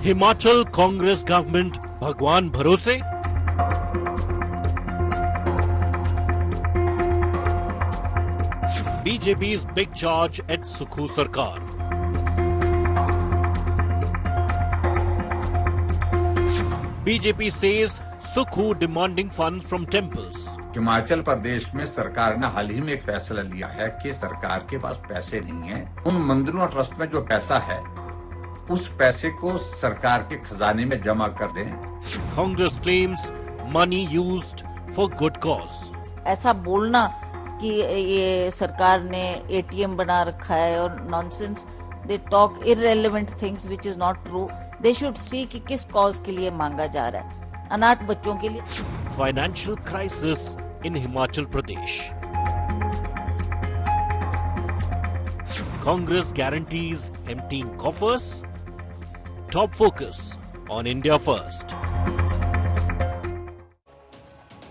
Himachal Congress government भगवान भरोसे। BJP's big charge at Sukhu Sarkar. BJP says Sukhu demanding funds from temples. Himachal Pradesh में सरकार ने हाल ही में एक फैसला लिया है कि सरकार के पास पैसे नहीं है। उन मंदिरों और ट्रस्ट में जो पैसा है उस पैसे को सरकार के खजाने में जमा कर दें। Congress claims money used for good cause. ऐसा बोलना कि ये सरकार ने ATM बना रखा है और nonsense, they talk irrelevant things which is not true. They should see कि किस कॉज के लिए मांगा जा रहा है। अनाथ बच्चों के लिए। Financial crisis in Himachal Pradesh. Congress guarantees emptying coffers. Top focus on India first.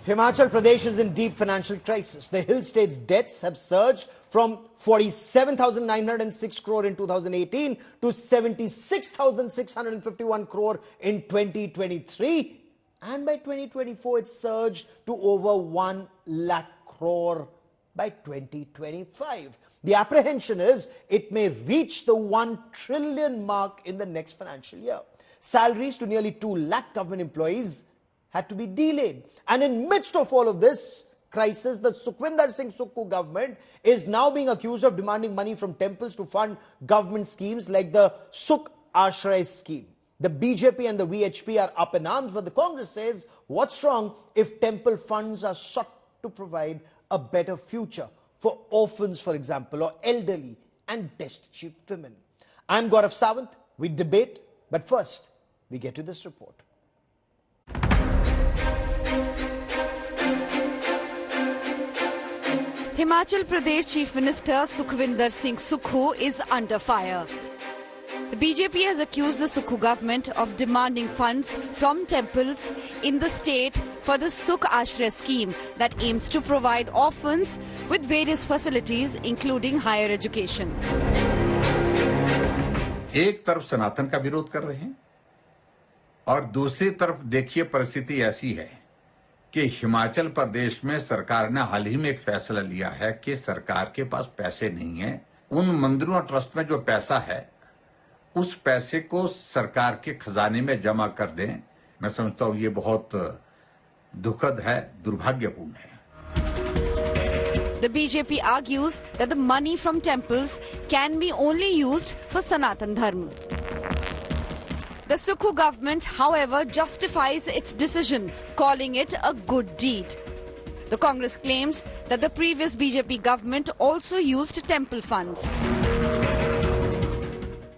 Himachal Pradesh is in deep financial crisis. The hill state's debts have surged from 47,906 crore in 2018 to 76,651 crore in 2023. And by 2024, it surged to over 1 lakh crore by 2025. The apprehension is it may reach the 1 trillion mark in the next financial year. Salaries to nearly 2 lakh government employees had to be delayed. And in midst of all of this crisis, the Sukhvinder Singh Sukhu government is now being accused of demanding money from temples to fund government schemes like the Sukh Ashray scheme. The BJP and the VHP are up in arms, but the Congress says, what's wrong if temple funds are sought to provide a better future for orphans, for example, or elderly and destitute women? I'm Gaurav Sawant. We debate, but first, we get to this report. Himachal Pradesh Chief Minister Sukhvinder Singh Sukhu is under fire. The BJP has accused the Sukhu government of demanding funds from temples in the state for the Sukh Ashray scheme that aims to provide orphans with various facilities including higher education. एक तरफ सनातन का विरोध कर रहे हैं और दूसरी तरफ देखिए परिस्थिति ऐसी है कि हिमाचल प्रदेश में सरकार ने हाल ही में एक फैसला लिया है कि सरकार के पास पैसे नहीं है। उन मंदिरों और ट्रस्ट में जो पैसा है उस पैसे को सरकार के खजाने में जमा कर दें। मैं समझता हूं ये बहुत दुखद है, दुर्भाग्यपूर्ण है। The BJP argues that the money from temples can be only used for Sanatan Dharma. The Sukhu government, however, justifies its decision, calling it a good deed. The Congress claims that the previous BJP government also used temple funds.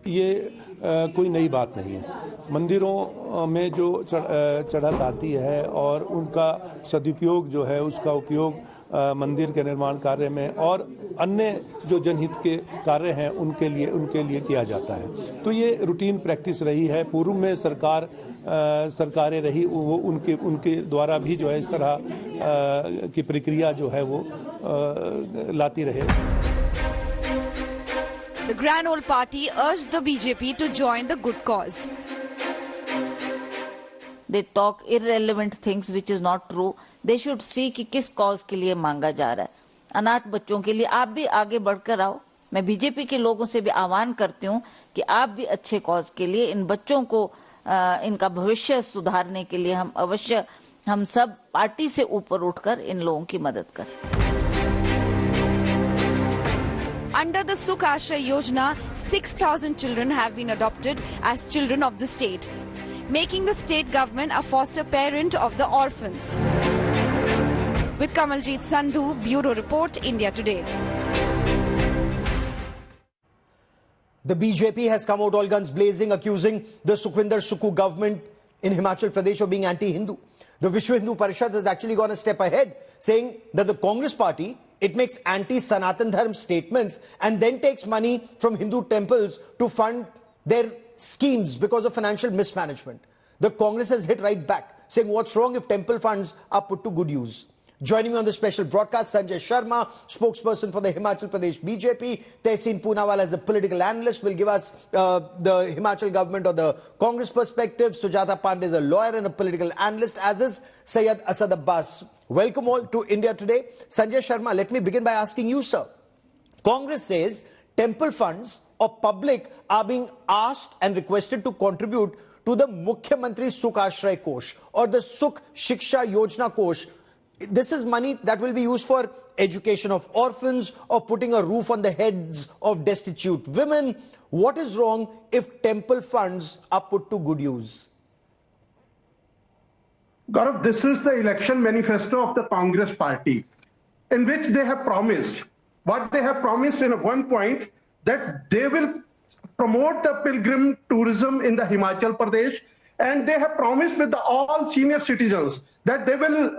ये कोई नई बात नहीं है। मंदिरों में जो चढ़त आती है और उनका सदुपयोग जो है उसका उपयोग मंदिर के निर्माण कार्य में और अन्य जो जनहित के कार्य हैं उनके लिए किया जाता है। तो ये रूटीन प्रैक्टिस रही है। पूर्व में सरकारें रही वो उनके द्वारा भी जो है इस तरह की प्रक्रिया जो है वो लाती रहे। The Grand Old Party urged the BJP to join the good cause. They talk irrelevant things which is not true. They should see कि किस कॉज के लिए मांगा जा रहा है। अनाथ बच्चों के लिए आप भी आगे बढ़कर आओ। मैं बीजेपी के लोगों से भी आह्वान करती हूँ कि आप भी अच्छे कॉज के लिए इन बच्चों को इनका भविष्य सुधारने के लिए हम सब पार्टी से ऊपर उठकर इन लोगों की मदद करें। Under the Sukh Ashray Yojana, 6,000 children have been adopted as children of the state, making the state government a foster parent of the orphans. With Kamaljeet Sandhu, Bureau Report, India Today. The BJP has come out all guns blazing, accusing the Sukhvinder Sukhu government in Himachal Pradesh of being anti-Hindu. The Vishwa Hindu Parishad has actually gone a step ahead, saying that the Congress party, it makes anti-Sanatan Dharma statements and then takes money from Hindu temples to fund their schemes because of financial mismanagement. The Congress has hit right back, saying what's wrong if temple funds are put to good use. Joining me on the special broadcast, Sanjay Sharma, spokesperson for the Himachal Pradesh BJP. Tehseen Poonawala is a political analyst, will give us the Himachal government or the Congress perspective. Sujata Pandey is a lawyer and a political analyst, as is Syed Asad Abbas. Welcome all to India Today. Sanjay Sharma, let me begin by asking you, sir. Congress says temple funds or public are being asked and requested to contribute to the Mukhyamantri Sukh Ashray Kosh or the Sukh Shiksha Yojana Kosh. This is money that will be used for education of orphans or putting a roof on the heads of destitute women. What is wrong if temple funds are put to good use? Gaurav, this is the election manifesto of the Congress party, in which they have promised, what they have promised in one point, that they will promote the pilgrim tourism in the Himachal Pradesh, and they have promised with all senior citizens that they will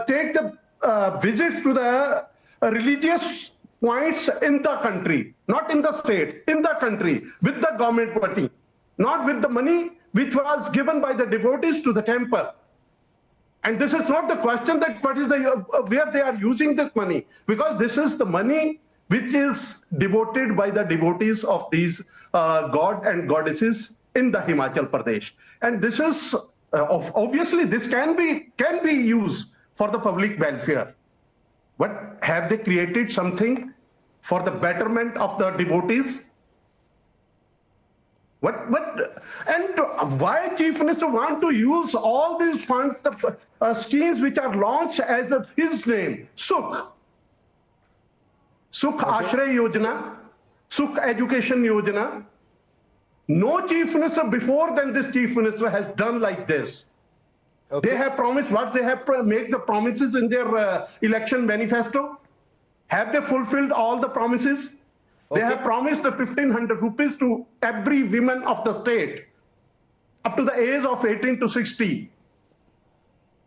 take the visits to the religious points in the country, not in the state, in the country, with the government money, not with the money which was given by the devotees to the temple. And this is not the question that what is the where they are using this money, because this is the money which is devoted by the devotees of these god and goddesses in the Himachal Pradesh. And this is obviously this can be used for the public welfare. But have they created something for the betterment of the devotees? And why Chief Minister want to use all these funds, the schemes which are launched as his name, Sukh Ashray Yojana, Sukh Education Yojana. No Chief Minister before than this Chief Minister has done like this. Okay. They have promised what they have made the promises in their election manifesto. Have they fulfilled all the promises? Okay. They have promised the 1,500 rupees to every woman of the state up to the age of 18 to 60.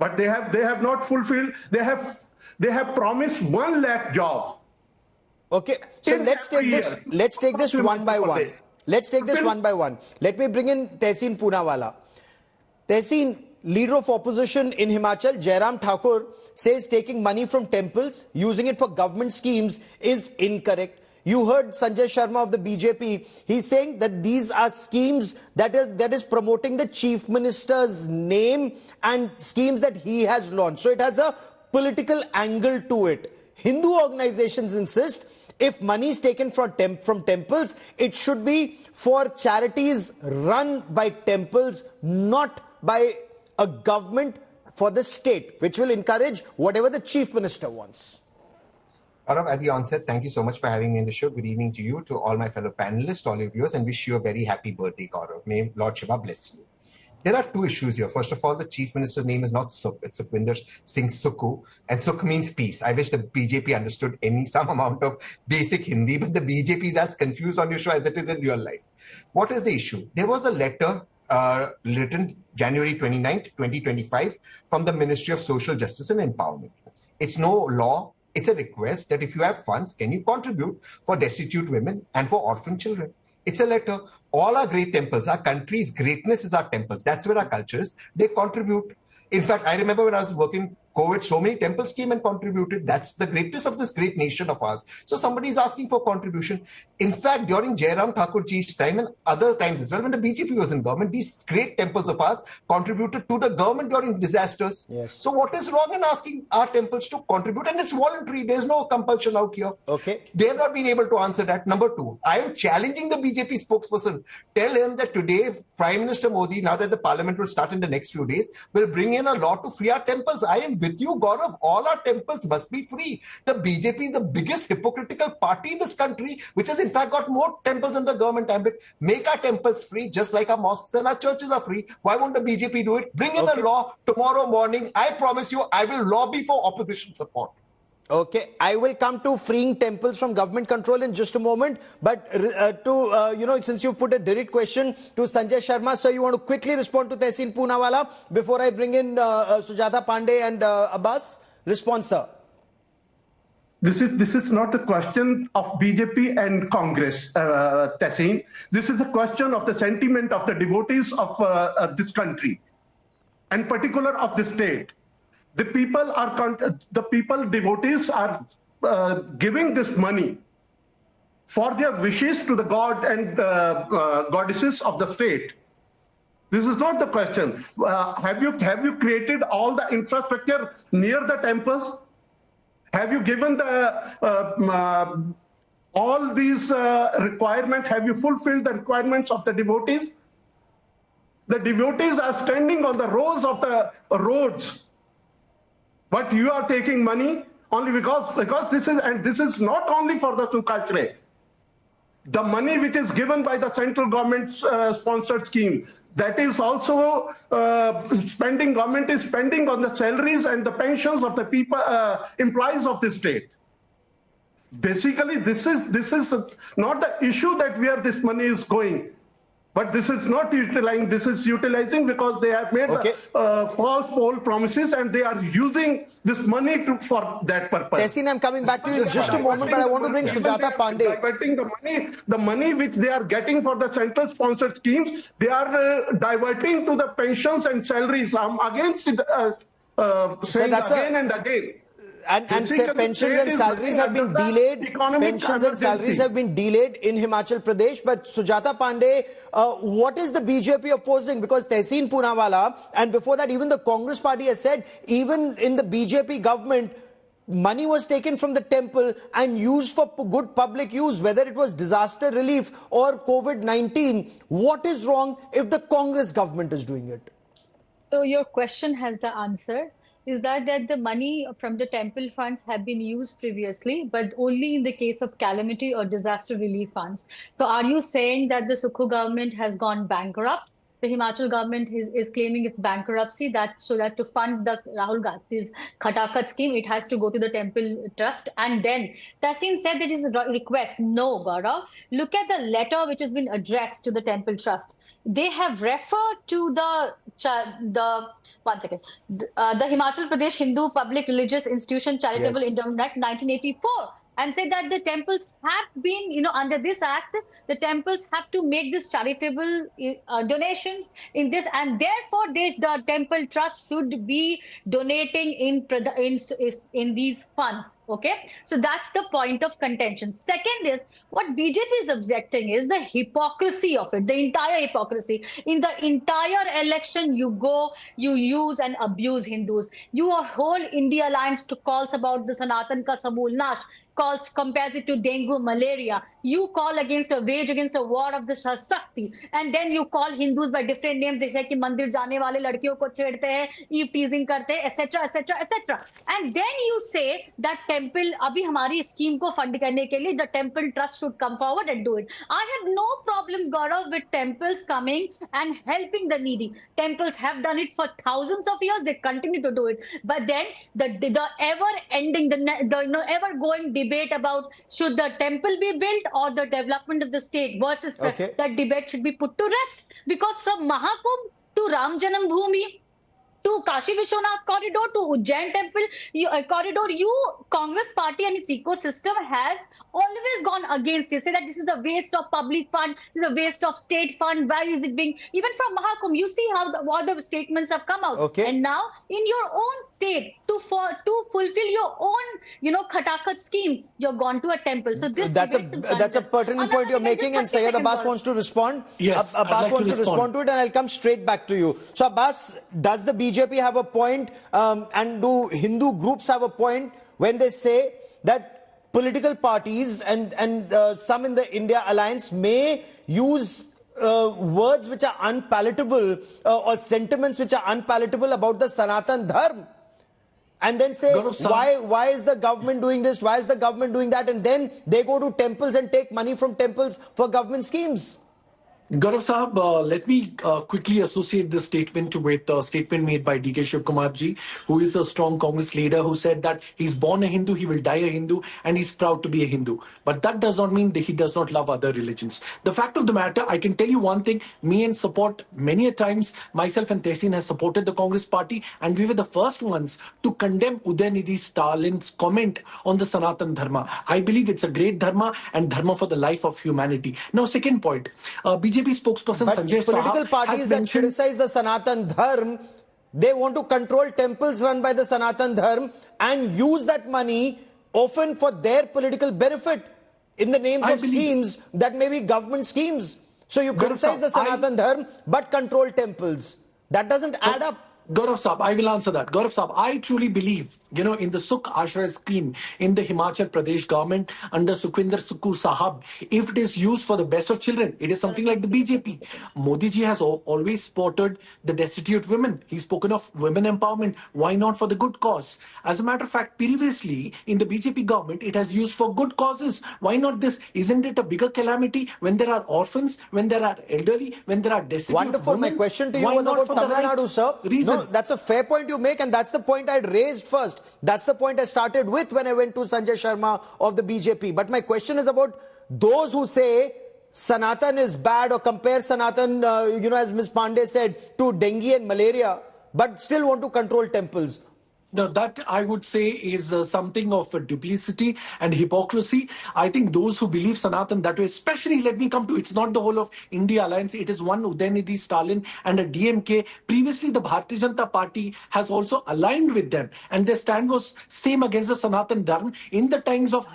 But they have not fulfilled. They have promised 1 lakh jobs. Okay, so let's take this one by one. Let's take this one by one. Let me bring in Tehseen Poonawala. Tehseen, leader of opposition in Himachal, Jairam Thakur, says taking money from temples, using it for government schemes is incorrect. You heard Sanjay Sharma of the BJP. He's saying that these are schemes that is promoting the Chief Minister's name and schemes that he has launched. So it has a political angle to it. Hindu organizations insist if money is taken from temples, it should be for charities run by temples, not by a government for the state, which will encourage whatever the Chief Minister wants. Gaurav, at the onset, thank you so much for having me in the show. Good evening to you, to all my fellow panelists, all your viewers, and wish you a very happy birthday, Gaurav. May Lord Shiva bless you. There are 2 issues here. First of all, the Chief Minister's name is not Sukh, it's Sukhvinder Singh Sukhu, and Sukh means peace. I wish the BJP understood some amount of basic Hindi, but the BJP is as confused on your show as it is in real life. What is the issue? There was a letter written January 29th, 2025 from the Ministry of Social Justice and Empowerment. It's no law. It's a request that if you have funds, can you contribute for destitute women and for orphan children? It's a letter. All our great temples, our country's greatness is our temples. That's where our culture is. They contribute. In fact, I remember when I was working COVID, so many temples came and contributed. That's the greatness of this great nation of ours. So somebody is asking for contribution. In fact, during Jairam Thakurji's time and other times as well, when the BJP was in government, these great temples of ours contributed to the government during disasters. Yes. So what is wrong in asking our temples to contribute? And it's voluntary. There's no compulsion out here. Okay. They have not been able to answer that. Number 2, I am challenging the BJP spokesperson. Tell him that today, Prime Minister Modi, now that the parliament will start in the next few days, will bring in a law to free our temples. I am with you, Gaurav. All our temples must be free. The BJP is the biggest hypocritical party in this country, which has in fact got more temples under government ambit. Make our temples free, just like our mosques and our churches are free. Why won't the BJP do it? Bring in a law tomorrow morning. I promise you, I will lobby for opposition support. Okay, I will come to freeing temples from government control in just a moment. But since you've put a direct question to Sanjay Sharma, so you want to quickly respond to Tehseen Poonawala before I bring in Sujata Pandey and Abbas? Response, sir. This is not a question of BJP and Congress, Tehseen. This is a question of the sentiment of the devotees of this country, and particular of the state. the people devotees are giving this money for their wishes to the god and goddesses of the state. This is not the question. Have you created all the infrastructure near the temples? Have you given the all these requirements? Have you fulfilled the requirements of the devotees? The devotees are standing on the rows of the roads, but you are taking money only because this is not only for the Sukh Ashray. The money which is given by the central government sponsored scheme, that is also government is spending on the salaries and the pensions of the people, employees of the state. Basically, this is not the issue that where this money is going. But this is not utilizing, this is utilizing because they have made false poll promises and they are using this money for that purpose. Tehseen, I'm coming back to you in just a moment, but I want to bring Sujata Pandey. Diverting the money which they are getting for the central sponsored schemes, they are diverting to the pensions and salaries. I'm against it, saying again and again. And pensions and salaries have been delayed. Pensions and salaries have been delayed in Himachal Pradesh. But Sujata Pandey, what is the BJP opposing? Because Tehseen Poonawalla, and before that even the Congress party has said, even in the BJP government, money was taken from the temple and used for good public use, whether it was disaster relief or COVID-19. What is wrong if the Congress government is doing it? So your question has the answer. Is that the money from the temple funds have been used previously, but only in the case of calamity or disaster relief funds. So are you saying that the Sukhu government has gone bankrupt? The Himachal government is claiming its bankruptcy, so that to fund the Rahul Gandhi's Khatakat scheme, it has to go to the temple trust. And then Tehseen said that is a request. No, Gaurav. Look at the letter which has been addressed to the temple trust. They have referred to the Himachal Pradesh Hindu Public Religious Institution Charitable Endowment Act 1984, and say that the temples have been, under this act, the temples have to make this charitable donations in this, and therefore the temple trust should be donating in these funds. Okay, so that's the point of contention. Second is what BJP is objecting is the hypocrisy of it, the entire hypocrisy. In the entire election, you use and abuse Hindus. Your whole India Alliance calls about the Sanatan ka Samool Nash, compares it to dengue, malaria. You wage against a war of the Shakti, and then you call Hindus by different names. They say कि मंदिर जाने वाले लड़कियों को छेड़ते हैं, eve teasing करते हैं, etc., etc., etc. And then you say that temple अभी हमारी scheme को fund करने के लिए the temple trust should come forward and do it. I have no problems, Gaurav, with temples coming and helping the needy. Temples have done it for thousands of years. They continue to do it. But then the ever-ending, the ever-going debate about should the temple be built or the development of the state versus that debate should be put to rest. Because from Mahakumbh to Ram Janam Bhoomi to Kashi Vishwanath corridor to Ujjain temple corridor, Congress party and its ecosystem has always gone against it. Say that this is a waste of public fund, this is a waste of state fund. Why is it being, even from Mahakumbh, you see how what the statements have come out. And now in your own state, to fulfill your own, Khatakat scheme, you're gone to a temple. So this that's a pertinent point you're making, and Syed Abbas wants to respond. Yes, Abbas wants to respond to it, and I'll come straight back to you. So Abbas, does the BJP have a point, and do Hindu groups have a point when they say that political parties and some in the India Alliance may use words which are unpalatable or sentiments which are unpalatable about the Sanatan Dharma? And then say, why is the government doing this? Why is the government doing that? And then they go to temples and take money from temples for government schemes. Gaurav Sahab, let me quickly associate this statement with the statement made by D.K. Shivkumar ji, who is a strong Congress leader, who said that he's born a Hindu, he will die a Hindu, and he's proud to be a Hindu. But that does not mean that he does not love other religions. The fact of the matter, I can tell you one thing, me and support many a times, myself and Tehseen has supported the Congress party, and we were the first ones to condemn Udayanidhi Stalin's comment on the Sanatan Dharma. I believe it's a great Dharma and Dharma for the life of humanity. Now, second point, BJP spokesperson Sanjay Saha political parties that criticize the Sanatan Dharma They want to control temples run by the Sanatan Dharma and use that money often for their political benefit in the names of schemes that may be government schemes. So you criticize the Sanatan Dharma but control temples. That doesn't add up. Gaurav Saab, I will answer that. Gaurav Saab, I truly believe, in the Sukh Ashray scheme in the Himachal Pradesh government under Sukhvinder Singh Sahab, if it is used for the best of children, it is something like the BJP. Modi ji has always supported the destitute women. He's spoken of women empowerment. Why not for the good cause? As a matter of fact, previously in the BJP government, it has used for good causes. Why not this? Isn't it a bigger calamity when there are orphans, when there are elderly, when there are destitute Wonderful. women? My question to you was about Tamil Nadu, sir. No, that's a fair point you make, and that's the point I'd raised first. That's the point I started with when I went to Sanjay Sharma of the BJP. But my question is about those who say Sanatan is bad or compare Sanatan, as Ms. Pandey said, to dengue and malaria, but still want to control temples. No, that I would say is something of a duplicity and hypocrisy. I think those who believe Sanatan that way, especially, let me come to, it's not the whole of India alliance, it is one Udayanidhi Stalin and a DMK. Previously, the Bharatiya Janata Party has also aligned with them, and their stand was same against the Sanatan Dharma in the times of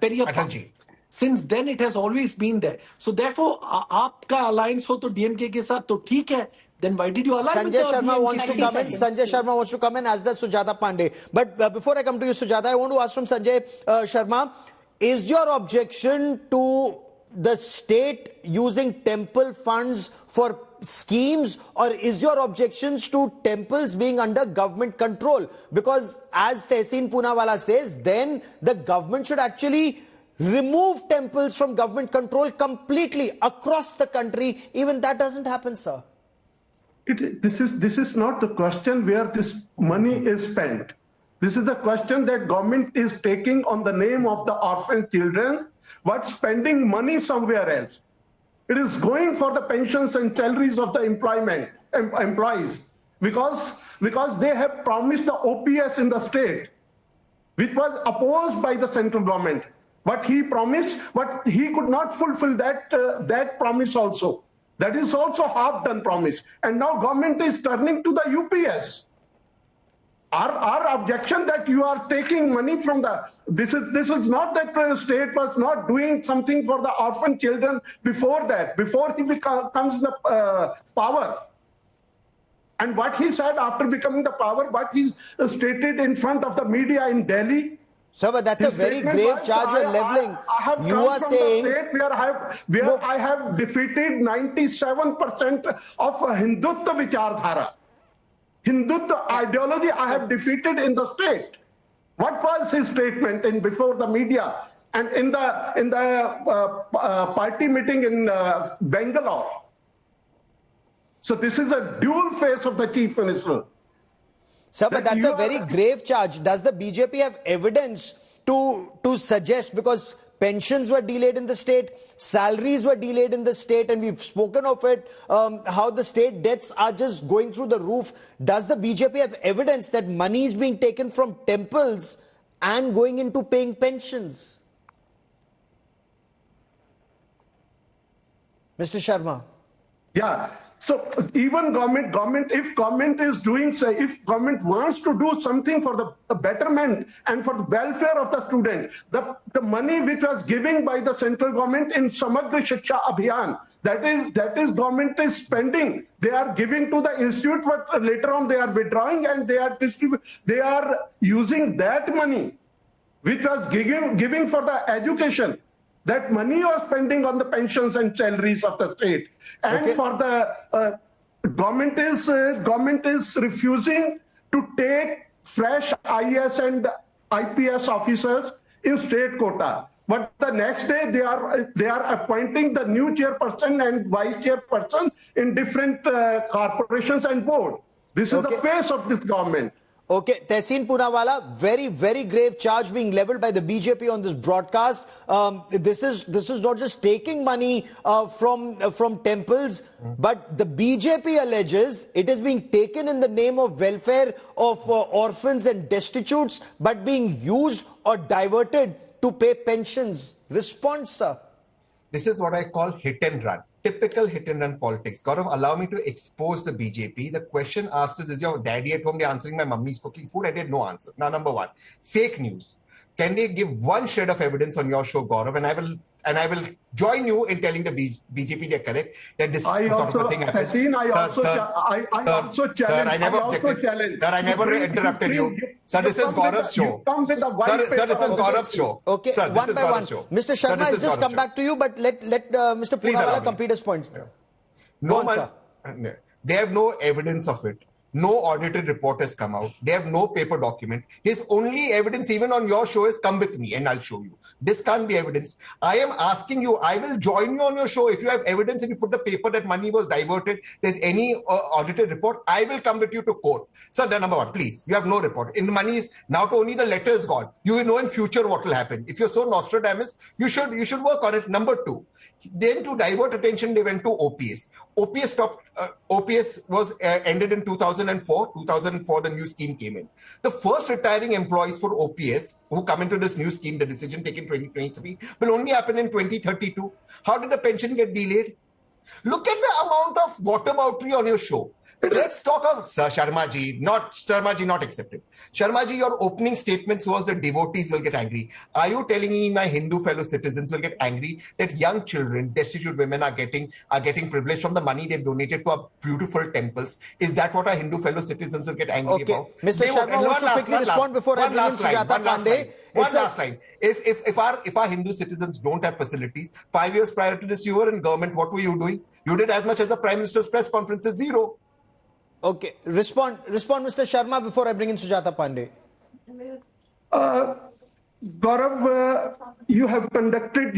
Periyappa. Since then, it has always been there. So therefore, aapka alliance ho to DMK ke saath to theek hai. Then why did you align with Sharma wants to come in. Sanjay Sharma wants to come in, as does Sujata Pandey. But before I come to you, Sujata, I want to ask from Sanjay Sharma, is your objection to the state using temple funds for schemes, or is your objections to temples being under government control? Because as Tehseen Poonawala says, then the government should actually remove temples from government control completely across the country. Even that doesn't happen, sir. This is not the question where this money is spent. This is the question that government is taking on the name of the orphan children, but spending money somewhere else. It is going for the pensions and salaries of the employees because they have promised the OPS in the state, which was opposed by the central government. But he promised, but he could not fulfill that promise also. That is also half-done promise. And now government is turning to the UPS. Our objection that you are taking money from this is not that the state was not doing something for the orphan children before that, before he comes the power. And what he said after becoming the power, what he stated in front of the media in Delhi. Sir, but that's a very grave charge you're leveling. You are saying where I have defeated 97% of Hindutva Vichardhara. Hindutva ideology I have defeated in the state. What was his statement before the media and in the party meeting in Bangalore? So this is a dual face of the chief minister. Sir, but that's a very grave charge. Does the BJP have evidence to suggest, because pensions were delayed in the state, salaries were delayed in the state, and we've spoken of it, how the state debts are just going through the roof. Does the BJP have evidence that money is being taken from temples and going into paying pensions? Mr. Sharma. Yeah. So even government, if government is doing, if government wants to do something for the betterment and for the welfare of the student, the money which was given by the central government in Samagra Shiksha Abhiyan, that is government is spending. They are giving to the institute, but later on they are withdrawing and they are using that money which was giving for the education. That money you are spending on the pensions and salaries of the state, and for the government is refusing to take fresh IAS and IPS officers in state quota. But the next day they are appointing the new chairperson and vice chairperson in different corporations and board. This is the face of this government. Okay, Tehseen Poonawala, very, very grave charge being leveled by the BJP on this broadcast. This is not just taking money from temples, but the BJP alleges it is being taken in the name of welfare of orphans and destitutes, but being used or diverted to pay pensions. Response, sir. This is what I call hit and run. typical hit and run politics. Gaurav, allow me to expose the BJP. The question asked is your daddy at home? They're answering my mummy's cooking food. I did no answers. Now, number one, fake news. Can they give one shred of evidence on your show, Gaurav? And I will join you in telling the BJP they're correct that this sort of thing happens. I never interrupted you. Sir, this is Gaurav's show. Sir, this is Gaurav's show. Okay, sir, one by one. Mr. Sharma, I'll just come back to you, but let Mr. Poonawala complete his points. They have no evidence of it. No audited report has come out. They have no paper document. His only evidence, even on your show, is come with me and I'll show you. This can't be evidence. I am asking you, I will join you on your show. If you have evidence and you put the paper that money was diverted, there's any audited report, I will come with you to court. Sir, number one, please, you have no report. In the money is now to only the letter is gone. You will know in future what will happen. If you're so Nostradamus, you should work on it. Number two, then to divert attention, they went to OPS. OPS stopped. OPS was ended in 2004. 2004, the new scheme came in. The first retiring employees for OPS who come into this new scheme, the decision taken 2023, will only happen in 2032. How did the pension get delayed? Look at the amount of whataboutery on your show. Let's talk of Sir Sharma not accepted. Sharma ji, your opening statements was that devotees will get angry. Are you telling me my Hindu fellow citizens will get angry that young children, destitute women are getting privilege from the money they've donated to our beautiful temples? Is that what our Hindu fellow citizens will get angry about? Mr. Sharma, also quickly respond before I bring in Sujata Pandey. One last line. If our Hindu citizens don't have facilities, 5 years prior to this, you were in government. What were you doing? You did as much as the Prime Minister's press conference is zero. Okay, respond, Mr. Sharma, before I bring in Sujata Pandey. Gaurav, you have conducted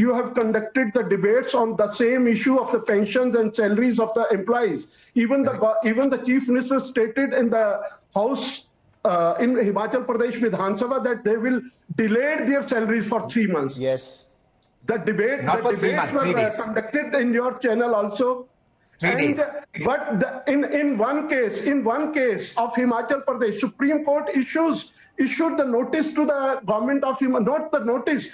the debates on the same issue of the pensions and salaries of the employees. Even the Chief Minister stated in the House in Himachal Pradesh Vidhan Sabha that they will delay their salaries for 3 months. Yes. The debates were conducted in your channel also. But in one case of Himachal Pradesh, Supreme Court issued the notice to the government of Himachal, not the notice,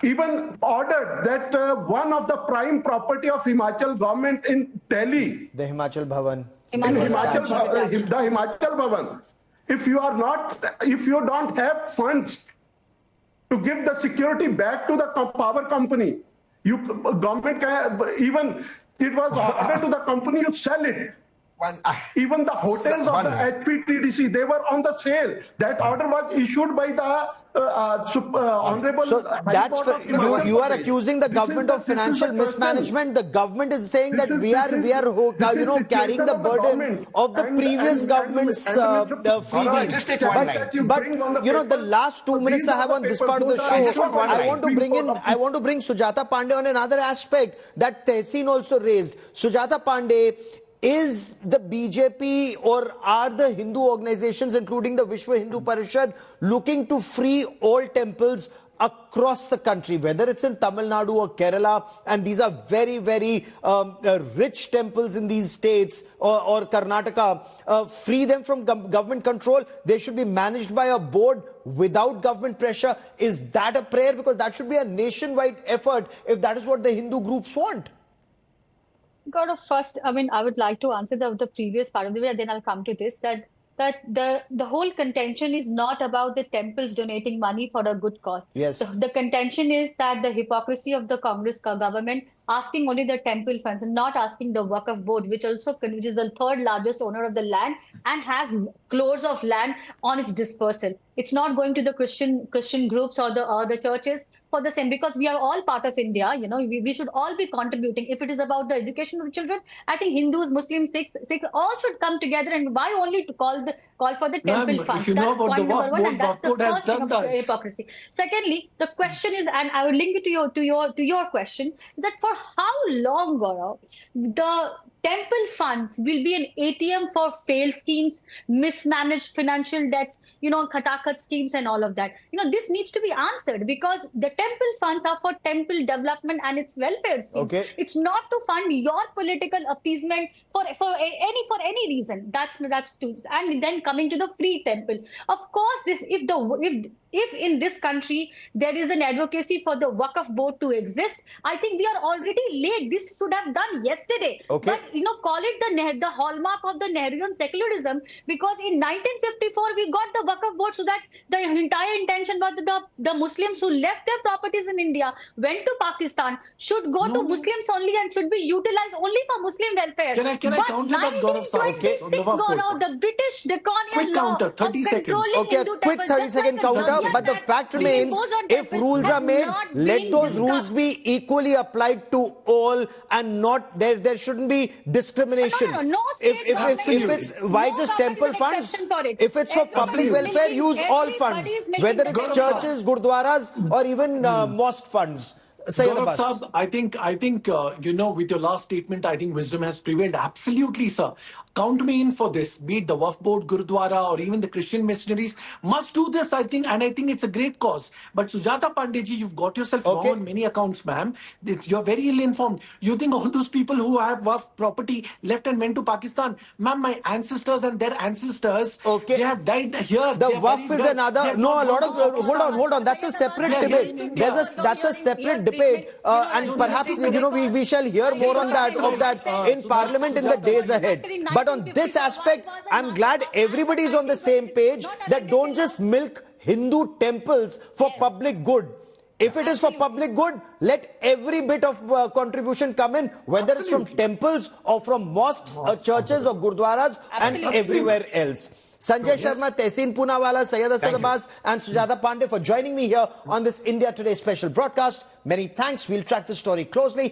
even ordered that one of the prime property of Himachal government in Delhi, the Himachal Bhavan, the Himachal Bhavan, if you don't have funds to give the security back to the power company, government can even. It was ordered to the company to sell it. Even the hotels of the HPTDC, they were on the sale. That order was issued by the Honorable. So that's you are accusing the government of financial mismanagement. The government is saying that we are carrying the burden of the previous government's freebies. But the last 2 minutes I have on this part of the show, I want to bring Sujata Pandey on another aspect that Tehseen also raised. Sujata Pandey, is the BJP or are the Hindu organizations, including the Vishwa Hindu Parishad, looking to free all temples across the country, whether it's in Tamil Nadu or Kerala, and these are very, very rich temples in these states, or Karnataka, free them from government control? They should be managed by a board without government pressure. Is that a prayer? Because that should be a nationwide effort if that is what the Hindu groups want. Gaurav, first, I would like to answer the previous part of the video, then I'll come to this, that the whole contention is not about the temples donating money for a good cause. Yes. The contention is that the hypocrisy of the Congress government asking only the temple funds and not asking the Waqf board, which is the third largest owner of the land and has crores of land on its dispersal. It's not going to the Christian groups or the churches for the same, because we are all part of India. We should all be contributing. If it is about the education of children, I think Hindus, Muslims, Sikhs all should come together. And why only to call for the temple funds? That's point number one, and that's the first thing of hypocrisy. Secondly, the question is, and I will link it to your question, that for how long, Gaurav, the temple funds will be an ATM for failed schemes, mismanaged financial debts, khatakhat schemes and all of that. This needs to be answered, because the temple funds are for temple development and its welfare schemes. Okay. It's not to fund your political appeasement for any reason. That's true. And then coming to the free temple, of course, if if in this country there is an advocacy for the Waqf board to exist, I think we are already late. This should have done yesterday. Okay. But call it the hallmark of the Nehruvian secularism, because in 1954 we got the Waqf board so that the entire intention was that the Muslims who left their properties in India, went to Pakistan, should go to Muslims only and should be utilized only for Muslim welfare. Can I counter that, Gaurav Sawant? Okay. The British draconian quick law counter, 30 seconds. Okay, a quick 30-second counter, but the fact remains, if rules are made, let those rules be equally applied to all, and not there shouldn't be discrimination. No If it's why just temple funds? If it's for public welfare, use all funds, whether it's churches, gurdwaras, or even mosque funds. Gaurav Sahab, I think with your last statement, I think wisdom has prevailed. Absolutely, sir. Count me in for this. Be it the Waqf board, Gurudwara, or even the Christian missionaries must do this, I think, and I think it's a great cause. But Sujata Pandey ji, you've got yourself wrong on many accounts, ma'am. You're very ill-informed. You think all those people who have Waqf property left and went to Pakistan, ma'am, my ancestors and their ancestors, they have died here. The Waqf is another. No, a lot of hold on. That's a separate debate. That's a separate debate, and perhaps we shall hear more on that in Parliament in the days ahead. But on this aspect, I'm glad everybody is on the same page, that don't just milk Hindu temples for public good. If it is for public good, let every bit of contribution come in, whether it's from temples or from mosques or churches or gurdwaras and everywhere else. Sanjay Sharma, Tehseen Poonawala, Syed Asad Abbas and Sujata Pandey for joining me here on this India Today special broadcast. Many thanks. We'll track the story closely.